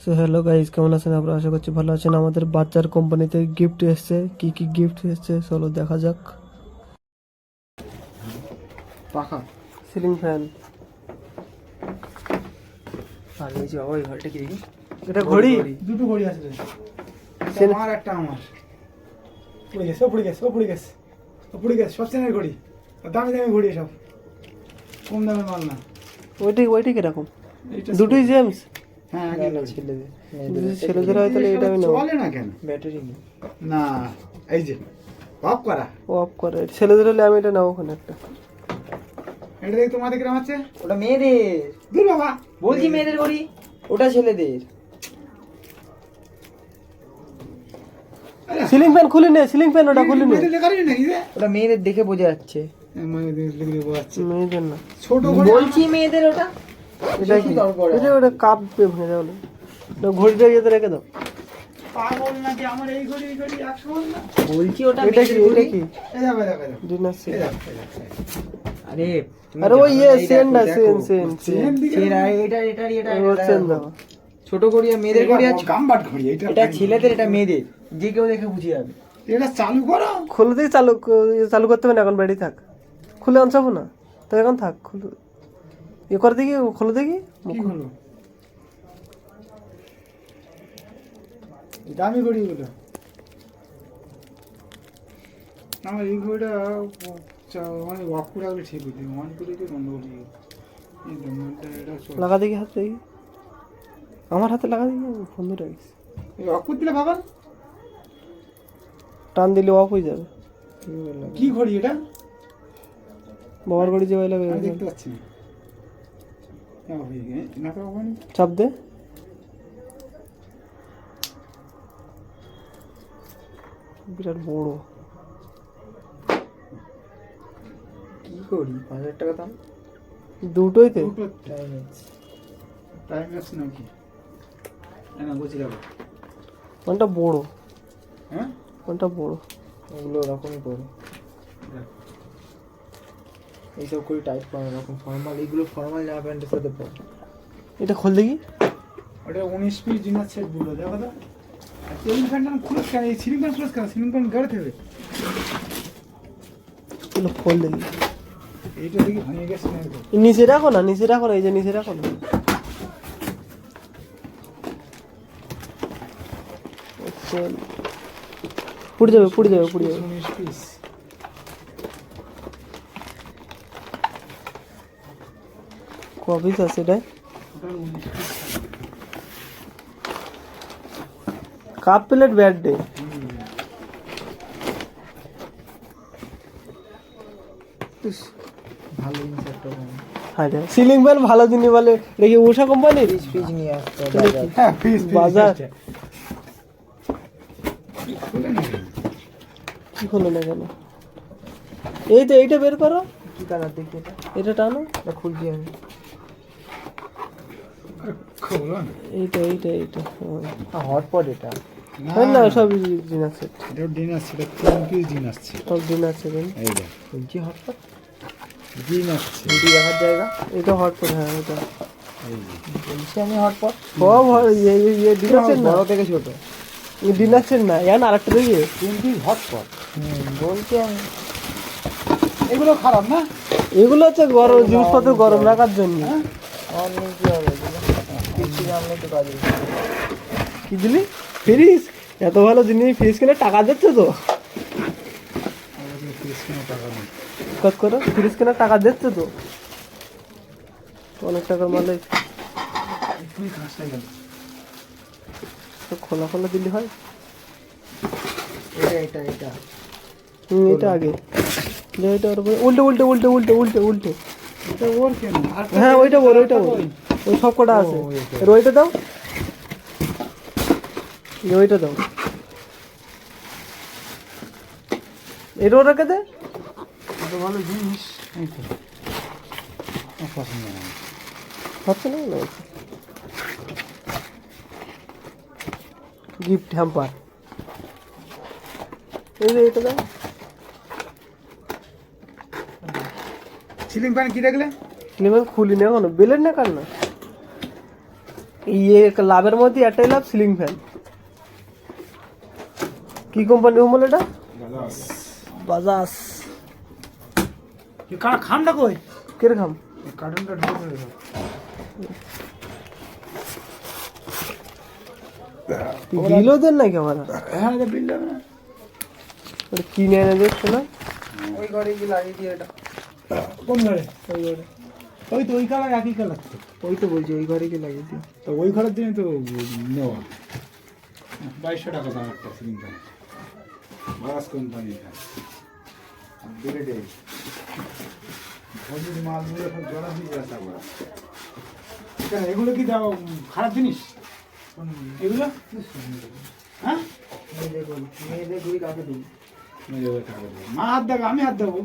So hello guys, কেমন আছেন আপনারা? আশা করছি ভালো আছেন। আমাদের বাচ্চার কোম্পানিতে গিফট এসেছে। কি কি গিফট এসেছে চলো দেখা যাক। পাখা সিলিং ফ্যান, আর এই যে ওই ঘরটা কি দেখি, এটা ঘড়ি, দুটো ঘড়ি আছে রে। সে- একটা আমার একটা আমার পড়ে গেছে, ও পড়ে গেছে, ও পড়ে গেছে, ও পড়ে গেছে। সব চেনের ঘড়ি, দামি দামি ঘড়ি, সব কম দামের মাল না। ওইটি কিরকম? এইটা দুটোই জেমস। হ্যাঁ না, আগে না, লাগছে। ছেলেদের যদি ছেলেদের হয় তাহলে এটা আমি নেবো। চলে না কেন? ব্যাটারি নেই। না, এই যে অফ করা, ও অফ করে। ছেলেদের হলে আমি এটা নেবো ওখানে একটা। এটা দেখি তোমাদের কিরম আছে। ওটা মেয়েদের, দূর বাবা, বলছি মেয়েদের ঘড়ি, ওটা ছেলেদের। সিলিং ফ্যান খুলে নে, সিলিং ফ্যান ওটা খুলে নে। মেয়েদের লেখারই নাকি রে? ওটা মেয়েদের দেখে বোঝা যাচ্ছে। মেয়েদের লিখে দেবো আছে। মেয়েদের না, ছোট ঘড়ি বলছি মেয়েদের ওটা। এটা কি? এটা ওটা কাপ ভেঙে যাও না। না, ঘড়িটা ইয়েতে রেখে দাও। পাগল নাকি? আমার এই ঘড়ি এই ঘড়ি এক সমান না। বলছি ওটা এটা কি? মেয়েদের ঘড়ি। এটা কি? এই দেখো, এই দেখো, এই দেখো, ডিনার এই সেট। দেখো, এই দেখো, এই দেখো। আরে তুমি আরে ওই জানো ইয়ে না, এই সেন দেখো, না, দেখো। সেন চেন দিকে সেরা, এটা ও সেন দাও। ছোট ঘড়ি আর মেয়েদের ঘড়ি আছে। গাম্বাট ঘড়ি, এটা ছেলেদের, এটা মেয়েদের, যে কেউ দেখে বুঝে যাবে। এটা চালু করো। খুলে দিয়ে চালু করতে হবে না, এখন ব্যাটারি থাক। খুলে আনছাবো না তো, এখন থাক। খুলে ইয়ে করে দেখি, খুলে দেখি। কি হলো? দামি ঘড়ি গুলো। আমার এই ঘড়িটা মানে ওয়াক করে রাখলে ঠিক হতো, ওয়ান করে দিয়ে বন্ধ করে দিই। এই নম্বরটা এটা লাগা দেখি হাতে দেখি, আমার হাতে লাগা দেখি। ফোন ধরে রাখিস, ওয়াক করে দিলে ভাবা। টান দিলে অফ হয়ে যাবে। কি ঘড়ি এটা? বাবার ঘড়ি যে লাগে আমি দেখতে পাচ্ছি না। হয়ে গেছে না তো, ওখানে চাপ দে। বিরাট বড়। কি করি, 5,000 টাকা দাম। দুটোইতে দুটো টাইম আছে। টাইম আছে নাকি? না বুঝি যাবো। কোনটা বড়? হ্যাঁ, কোনটা বড়? ওগুলো ওরকমই পড়ে। এইসব করে টাইট পাবে, এরকম ফর্মাল, এগুলো ফর্মাল জামা প্যান্টের সাথে পরে। এটা খোল দেখি। ওটা 19 পিস ডিনার সেট বললো, দেখো তো। আর সিলিং ফ্যানটা খুলে কেন? এই সিলিং ফ্যান খুলে কেন? সিলিং ফ্যান গাড়ি হবে। এগুলো খোল দেখি। এইটা দেখি ভেঙে গেছে না একদম। নিচে রাখো না, নিচে রাখো না, এই যে নিচে রাখো না। আচ্ছা, পুড়ে যাবে, পুড়ে যাবে, পুড়ে যাবে। 19 পিস। কপিস আছে এটা। ওটা 19 piece. Cup plate bad day. ভালো জিনিস একটা হ্যাঁ, সিলিং ফ্যান ভালো জিনিস বলে দেখি, উষা কোম্পানির। ফ্রিজ নিয়ে আসতে হবে এটা বাজার। কি? হ্যাঁ, পিস বাজার। খুলে না কেন? কি হলো না কেন? এই তো, এইটা বের করো, কি কালার দেখি এটা? এটা টানো। এটা খুলছি আমি। খুলো না। এইটা হটপট এটা। না, সব ডিনার সেট, এটা dinner set, 3 piece dinner set. সব ডিনার সেট। এই দেখ, খুলছি হটপট। Dinner set. রুটি রাখার জায়গা। এটা হটপট। হ্যাঁ, এটা এই যে বলছি আমি হটপট। সব ডিনার সেট না, বড় থেকে ছোট। ডিনার সেট না। এখন আরেকটা দেখি। 3 পিস হটপট। বলছি আমি। এগুলো খারাপ না? এগুলো হচ্ছে গরম জিনিসপত্র গরম রাখার জন্য। হ্যাঁ, আমার নিয়ে কি হবে এগুলো? কিছু জানলে তো কাজে। কি দিলি? ফ্রিজ? এত ভালো জিনিস ফ্রিজ কিনে টাকা দিচ্ছে তো। আমাদের পিস কোনো টাকা নেই। কত করে ফ্রিজ কেনার টাকা দিচ্ছে তো, অনেক টাকার মালে। এক্ষুনি কাজটা গেল। তো খোলা খোলা দিলে হয়। এটা এটা আগে যে ওইটা ওর উপরে উল্টে উল্টে উল্টে উল্টে উল্টে উল্টে। এটা ওর কেন? আর হ্যাঁ, ওইটা ওর, ওইটা ওর। ওই সব কটা আছে। এর ওইটা দাও, এর ওইটা দাও, এর ও রেখে দে। এত ভালো জিনিস। এই তো আমার পছন্দ না। হচ্ছে না গিফট হ্যাম্পার। এই যে এটা দাও। সিলিং ফ্যান কি দেখলে? নিবেন খুলি না, এখনো বেলের না কার না। ইয়ে লাভের মধ্যে একটাই লাভ, সিলিং ফ্যান। কি কোম্পানি বলে এটা? বাজাজ। খামটা কই? কিরকম? কার্টুনটা ঢুকে গেল। বিলও দেন নাকি আমার? হ্যাঁ এটা বিল দেবে না। কিনে এনে দেখছো না? ওই ঘরে কি লাগিয়ে দিয়ে এটা? কোন ঘরে? ওই ঘরে। ওই তো ওই কালার একই কালার তো। ওই তো বলছি ওই ঘরে কি লাগিয়ে দিয়ে। তো ওই ঘরের দিনে তো নেওয়া 2200 টাকা দাম একটা সিলিং ফ্যান, বাজাজ কোম্পানির ফ্যান। বিলেটে ওই যদি মালগুলো এখন জড়া দিয়ে আসা করা। কেন এগুলো কি দাও খারাপ জিনিস এগুলো? হ্যাঁ মেয়েদের ঘড়ি কাকে দিই? মা হাত দেবো, আমি হাত দেবো।